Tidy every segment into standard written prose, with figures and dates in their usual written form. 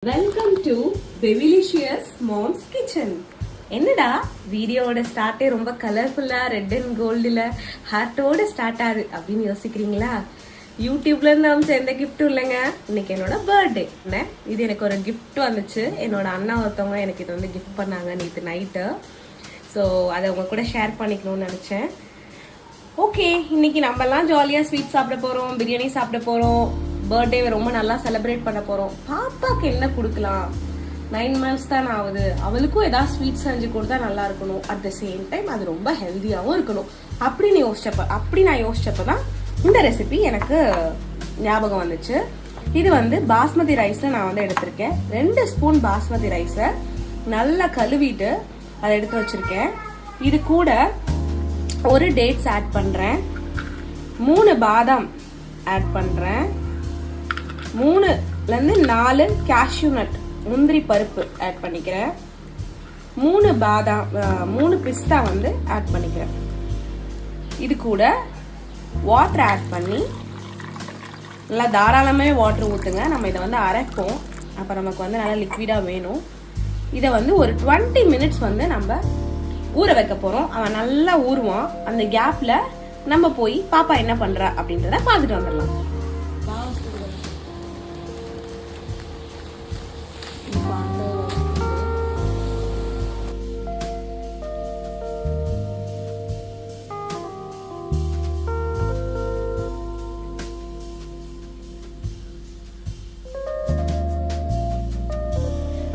Welcome to Bevilicious Mom's Kitchen. என்னடா வீடியோவோட ஸ்டார்ட்டே ரொம்ப கலர்ஃபுல்லா ரெட் அண்ட் கோல்டுல ஹார்ட்டோட ஸ்டார்ட் ஆகுது அப்படின்னு யோசிக்கிறீங்களா? யூடியூப்ல இருந்து அவங்க எந்த கிஃப்டும் இல்லைங்க. இன்னைக்கு என்னோட பர்த்டே. இது எனக்கு ஒரு கிஃப்ட் வந்துச்சு. என்னோட அண்ணா ஒருத்தவங்க எனக்கு இது வந்து கிஃப்ட் பண்ணாங்க நேற்று நைட்டு. ஸோ அதை உங்க கூட ஷேர் பண்ணிக்கணும்னு நினைச்சேன். ஓகே, இன்னைக்கு நம்மலாம் ஜாலியா ஸ்வீட் சாப்பிட போறோம், பிரியாணி சாப்பிட போறோம், பர்த்டேவை ரொம்ப நல்லா செலிப்ரேட் பண்ண போறோம். பாப்பாக்கு என்ன கொடுக்கலாம்? 9 months தான் ஆகுது. அவளுக்கும் ஏதாவது ஸ்வீட் செஞ்சு கொடுத்தா நல்லா இருக்கணும். அட் த சேம் டைம் அது ரொம்ப ஹெல்த்தியாகவும் இருக்கணும். அப்படி நான் யோசிச்சப்பதான் இந்த ரெசிபி எனக்கு ஞாபகம் வந்துச்சு. இது வந்து பாஸ்மதி ரைஸ்ல நான் வந்து எடுத்திருக்கேன். 2 ஸ்பூன் பாஸ்மதி ரைஸை நல்லா கழுவிட்டு அதை எடுத்து வச்சிருக்கேன். இது கூட ஒரு டேட்ஸ் ஆட் பண்றேன், 3 பாதாம் ஆட் பண்றேன், 3ல இருந்து 4 கேஷ்யூ நட் முந்திரி பருப்பு ஆட் பண்ணிக்கிறேன், 3 பிஸ்தா வந்து ஆட் பண்ணிக்கிறேன். இது கூட வாட்டர் ஆட் பண்ணி நல்லா தாராளமே வாட்டர் ஊற்றுங்க. நம்ம இதை வந்து அரைப்போம், அப்போ நமக்கு வந்து நல்லா லிக்விடாக வேணும். இதை வந்து ஒரு 20 minutes வந்து நம்ம ஊற வைக்க போகிறோம். அவன் நல்லா ஊறுவான். அந்த கேப்பில் நம்ம போய் பாப்பா என்ன பண்ணுறா அப்படின்றத பார்த்துட்டு வந்துடலாம்.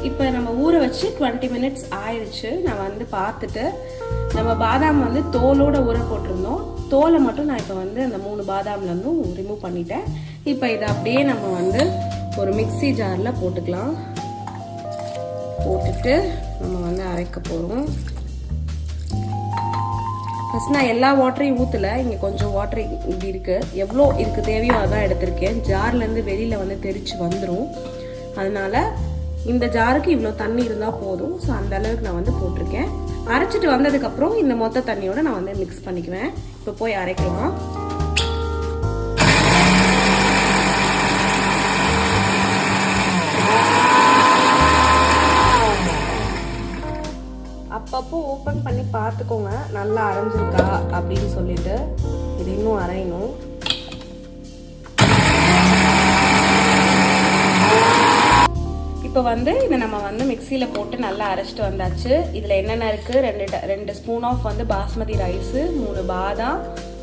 இப்போ நம்ம ஊற வச்சு 20 minutes ஆயிடுச்சு. நான் வந்து பார்த்துட்டு, நம்ம பாதாம் வந்து தோலோட ஊற போட்டிருந்தோம். தோலை மட்டும் நான் இப்போ வந்து அந்த 3 பாதாம்ல இருந்தும் ரிமூவ் பண்ணிட்டேன். இப்போ இதை அப்படியே நம்ம வந்து ஒரு மிக்ஸி ஜாரில் போட்டுக்கலாம். போட்டுட்டு நம்ம வந்து அரைக்க போகிறோம். ஃபர்ஸ்ட் நான் எல்லா வாட்டரையும் ஊற்றலை, இங்கே கொஞ்சம் வாட்டர் இப்படி இருக்கு. எவ்வளோ இதுக்கு தேவையோ அதான் எடுத்திருக்கேன். ஜார்லேருந்து வெளியில் வந்து தெரிச்சு வந்துடும். அதனால இந்த ஜாருக்கு இவ்வளோ தண்ணி இருந்தால் போதும். ஸோ அந்த அளவுக்கு நான் வந்து போட்டிருக்கேன். அரைச்சிட்டு வந்ததுக்கப்புறம் இந்த மொத்த தண்ணியோட நான் வந்து மிக்ஸ் பண்ணிக்குவேன். இப்போ போய் அரைக்கலாம். அப்பப்போ ஓப்பன் பண்ணி பார்த்துக்கோங்க நல்லா அரைஞ்சிருக்கா அப்படின்னு சொல்லிட்டு. இது இன்னும் அரையணும். இப்போ வந்து இதை நம்ம வந்து மிக்சியில் போட்டு நல்லா அரைச்சிட்டு வந்தாச்சு. இதில் என்னென்ன இருக்குது? 2 ஸ்பூன் ஆஃப் வந்து பாஸ்மதி ரைஸு, 3 பாதாம்,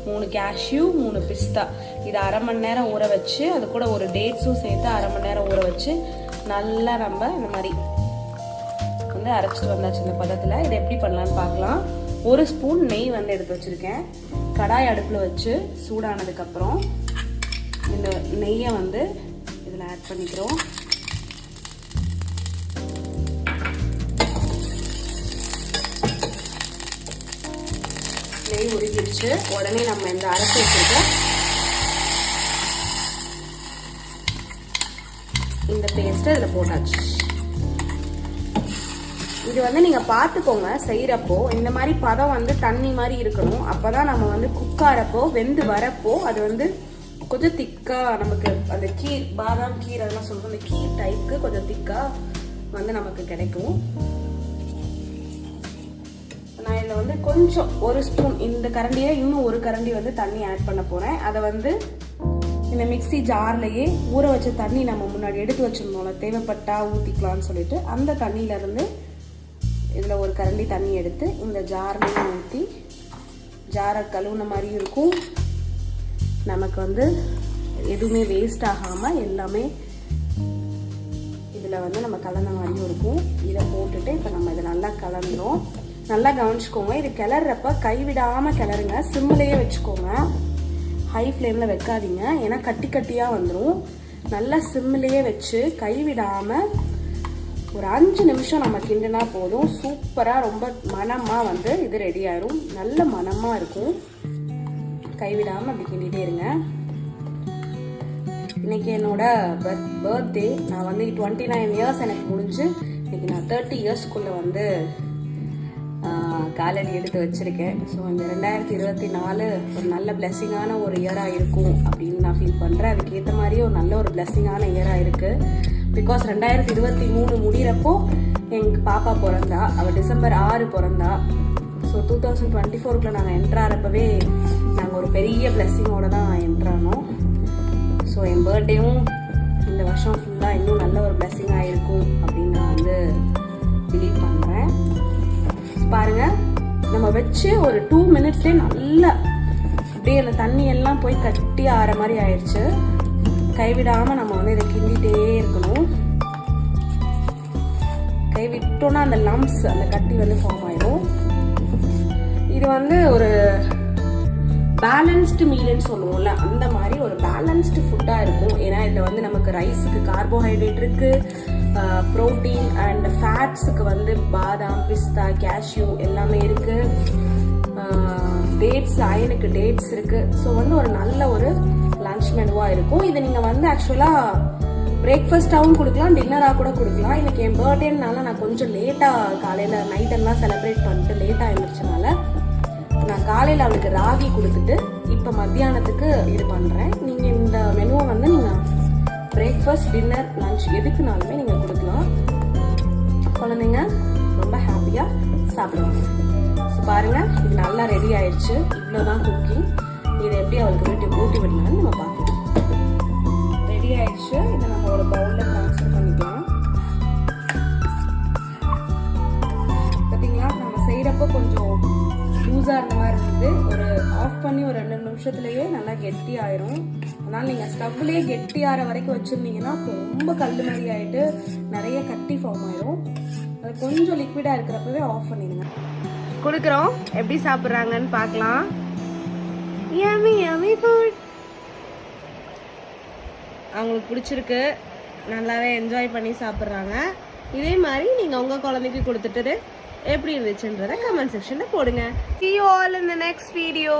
3 கேஷ்யூ, 3 பிஸ்தா. இது அரை மணி நேரம் ஊற வச்சு, அது கூட ஒரு டேட்ஸும் சேர்த்து அரை மணி நேரம் ஊற வச்சு நல்லா நம்ம இந்த மாதிரி வந்து அரைச்சிட்டு வந்தாச்சு. இந்த பதத்தில் இதை எப்படி பண்ணலான்னு பார்க்கலாம். 1 ஸ்பூன் நெய் வந்து எடுத்து வச்சுருக்கேன். கடாய் அடுப்பில் வச்சு சூடானதுக்கப்புறம் இந்த நெய்யை வந்து இதில் ஆட் பண்ணிக்கிறோம். நெய் உருகிடுச்சு. உடனே நம்ம இந்த அரைச்சி வச்சிருக்க இந்த பேஸ்ட் இதுல போட்டாச்சு. இது வந்து நீங்க பாத்துக்கோங்க செய்யறப்போ, இந்த மாதிரி பதம் வந்து தண்ணி மாதிரி இருக்கணும். அப்பதான் நம்ம வந்து குக்காரப்போ வெந்து வரப்போ அது வந்து கொஞ்சம் திக்கா, நமக்கு அந்த கீர், பாதாம் கீர் அதெல்லாம் சொல்லுவோம், அந்த கீர் டைப்புக்கு கொஞ்சம் திக்கா வந்து நமக்கு கிடைக்கும். நான் இதில் வந்து கொஞ்சம் 1 ஸ்பூன் இந்த கரண்டியை இன்னும் 1 கரண்டி வந்து தண்ணி ஆட் பண்ண போகிறேன். அதை வந்து இந்த மிக்ஸி ஜார்லையே ஊற வச்ச தண்ணி நம்ம முன்னாடி எடுத்து வச்சிருந்தோம்ல, தேவைப்பட்டா ஊற்றிக்கலாம்னு சொல்லிட்டு அந்த தண்ணியிலேருந்து இதில் 1 கரண்டி தண்ணி எடுத்து இந்த ஜார்லையும் ஊற்றி, ஜாரை கழுவுன மாதிரியும் இருக்கும். நமக்கு வந்து எதுவுமே வேஸ்ட் ஆகாமல் எல்லாமே இதில் வந்து நம்ம கலந்த மாதிரியும் இருக்கும். இதை போட்டுட்டு இப்போ நம்ம இதை நல்லா கலந்துரும். நல்லா கவனிச்சுக்கோங்க. இது கிளறப்ப கைவிடாமல் கிளறுங்க. சிம்மிலேயே வச்சுக்கோங்க, ஹை ஃப்ளேமில் வைக்காதீங்க, ஏன்னா கட்டி கட்டியாக வந்துடும். நல்லா சிம்மிலேயே வச்சு கைவிடாமல் ஒரு 5 நிமிஷம் நம்ம கிண்டுனா போதும். சூப்பராக ரொம்ப மணமாக வந்து இது ரெடி ஆயிரும். நல்ல மணமாக இருக்கும். கைவிடாமல் அப்படி கிண்டிகிட்டே இருங்க. இன்னைக்கு என்னோட பர்த்டே. நான் வந்து 29 இயர்ஸ் எனக்கு முடிஞ்சு இன்னைக்கு நான் 30 இயர்ஸ்க்குள்ளே வந்து காலடி எடுத்து வச்சிருக்கேன். ஸோ இந்த 2024 ஒரு நல்ல பிளெஸ்ஸிங்கான ஒரு இயராக இருக்கும் அப்படின்னு நான் ஃபீல் பண்ணுறேன். அதுக்கேற்ற மாதிரியே ஒரு நல்ல ஒரு பிளெஸ்ஸிங்கான இயராக இருக்குது. பிகாஸ் 2023 முடிகிறப்போ எங்கள் பாப்பா பிறந்தா. அவள் டிசம்பர் 6 பிறந்தா. ஸோ 2024 நாங்கள் என்ட்ராகிறப்பவே நாங்கள் ஒரு பெரிய பிளெஸ்ஸிங்கோட தான் என்ட்ரானோம். ஸோ என் பர்த்டேவும் இந்த வருஷம் ஃபுல்லாக இன்னும் நல்ல ஒரு பிளெஸ்ஸிங்காக இருக்கும் அப்படின்னு நான் வந்து பிலீவ் பண்ணுறேன். பாருங்கள், நம்ம வச்சு ஒரு 2 மினிட்ஸ்லேயே நல்லா அப்படியே அந்த தண்ணி எல்லாம் போய் கட்டி ஆற மாதிரி ஆயிடுச்சு. கைவிடாமல் நம்ம வந்து இதை கிண்டிகிட்டே இருக்கணும். கைவிட்டோன்னா அந்த லம்ப்ஸ், அந்த கட்டி வந்து ஃபார்ம் ஆயிடும். இது வந்து ஒரு பேலன்ஸ்டு மீல்னு சொல்லுவோம்ல, அந்த மாதிரி ஒரு பேலன்ஸ்டு ஃபுட்டாக இருக்கும். ஏன்னா இதில் வந்து நமக்கு ரைஸுக்கு கார்போஹைட்ரேட் இருக்குது, ப்ரோட்டீன் அண்ட் ஃபேட்ஸுக்கு வந்து பாதாம், பிஸ்தா, கேஷ்யூ எல்லாமே இருக்குது. டேட்ஸ், அயனுக்கு டேட்ஸ் இருக்குது. ஸோ வந்து ஒரு நல்ல ஒரு லன்ச் மெனுவாக இருக்கும். இதை நீங்கள் வந்து ஆக்சுவலாக பிரேக்ஃபாஸ்ட்டாகவும் கொடுக்கலாம், டின்னராக கூட கொடுக்கலாம். இன்றைக்கி என் பர்த்டேனால நான் கொஞ்சம் லேட்டாக காலையில் நைட்டெல்லாம் செலிப்ரேட் பண்ணிட்டு லேட்டாக எழுந்திரிச்சனால நான் காலையில் அவளுக்கு ராகி கொடுத்துட்டு இப்போ மத்தியானத்துக்கு இது பண்ணுறேன். நீங்கள் இந்த மெனுவை வந்து நீங்கள் பிரேக்ஃபாஸ்ட், டின்னர், லன்ச் எதுக்குனாலுமே நீங்கள் கொடுக்கலாம். குழந்தைங்க ரொம்ப ஹாப்பியாக சாப்பிடுவாங்க. ஸோ பாருங்கள், இது நல்லா ரெடி ஆயிடுச்சு. இவ்வளோதான் குக்கிங். இதை எப்படி அவளுக்கு ஊட்டி விடலான்னு நம்ம பார்க்கலாம். ரெடி ஆயிடுச்சு. இதை நம்ம ஒரு பவுலில் ட்ரான்ஸ்ஃபர் பண்ணிக்கலாம். பார்த்தீங்களா, நம்ம செய்கிறப்போ கொஞ்சம் லூஸாக இருந்த மாதிரி இருந்தது. ஒரு ஆஃப் பண்ணி ஒரு 2 நிமிஷத்துலேயே நல்லா கெட்டி ஆயிரும். அதனால் நீங்கள் ஸ்டவ்லேயே கெட்டி ஆற வரைக்கும் வச்சுருந்தீங்கன்னா ரொம்ப கல் மாதிரி ஆகிட்டு நிறைய கட்டி ஃபார்ம் ஆயிரும். அது கொஞ்சம் லிக்விடாக இருக்கிறப்பவே ஆஃப் பண்ணிடுங்க. கொடுக்குறோம், எப்படி சாப்பிட்றாங்கன்னு பார்க்கலாம். Yummy yummy food. அவங்களுக்கு பிடிச்சிருக்கு, நல்லாவே என்ஜாய் பண்ணி சாப்பிட்றாங்க. இதே மாதிரி நீங்கள் உங்கள் குழந்தைக்கு கொடுத்துட்டு எப்படி இருந்துச்சுன்றதை கமெண்ட் செக்ஷனில் போடுங்க. See you all in the next video.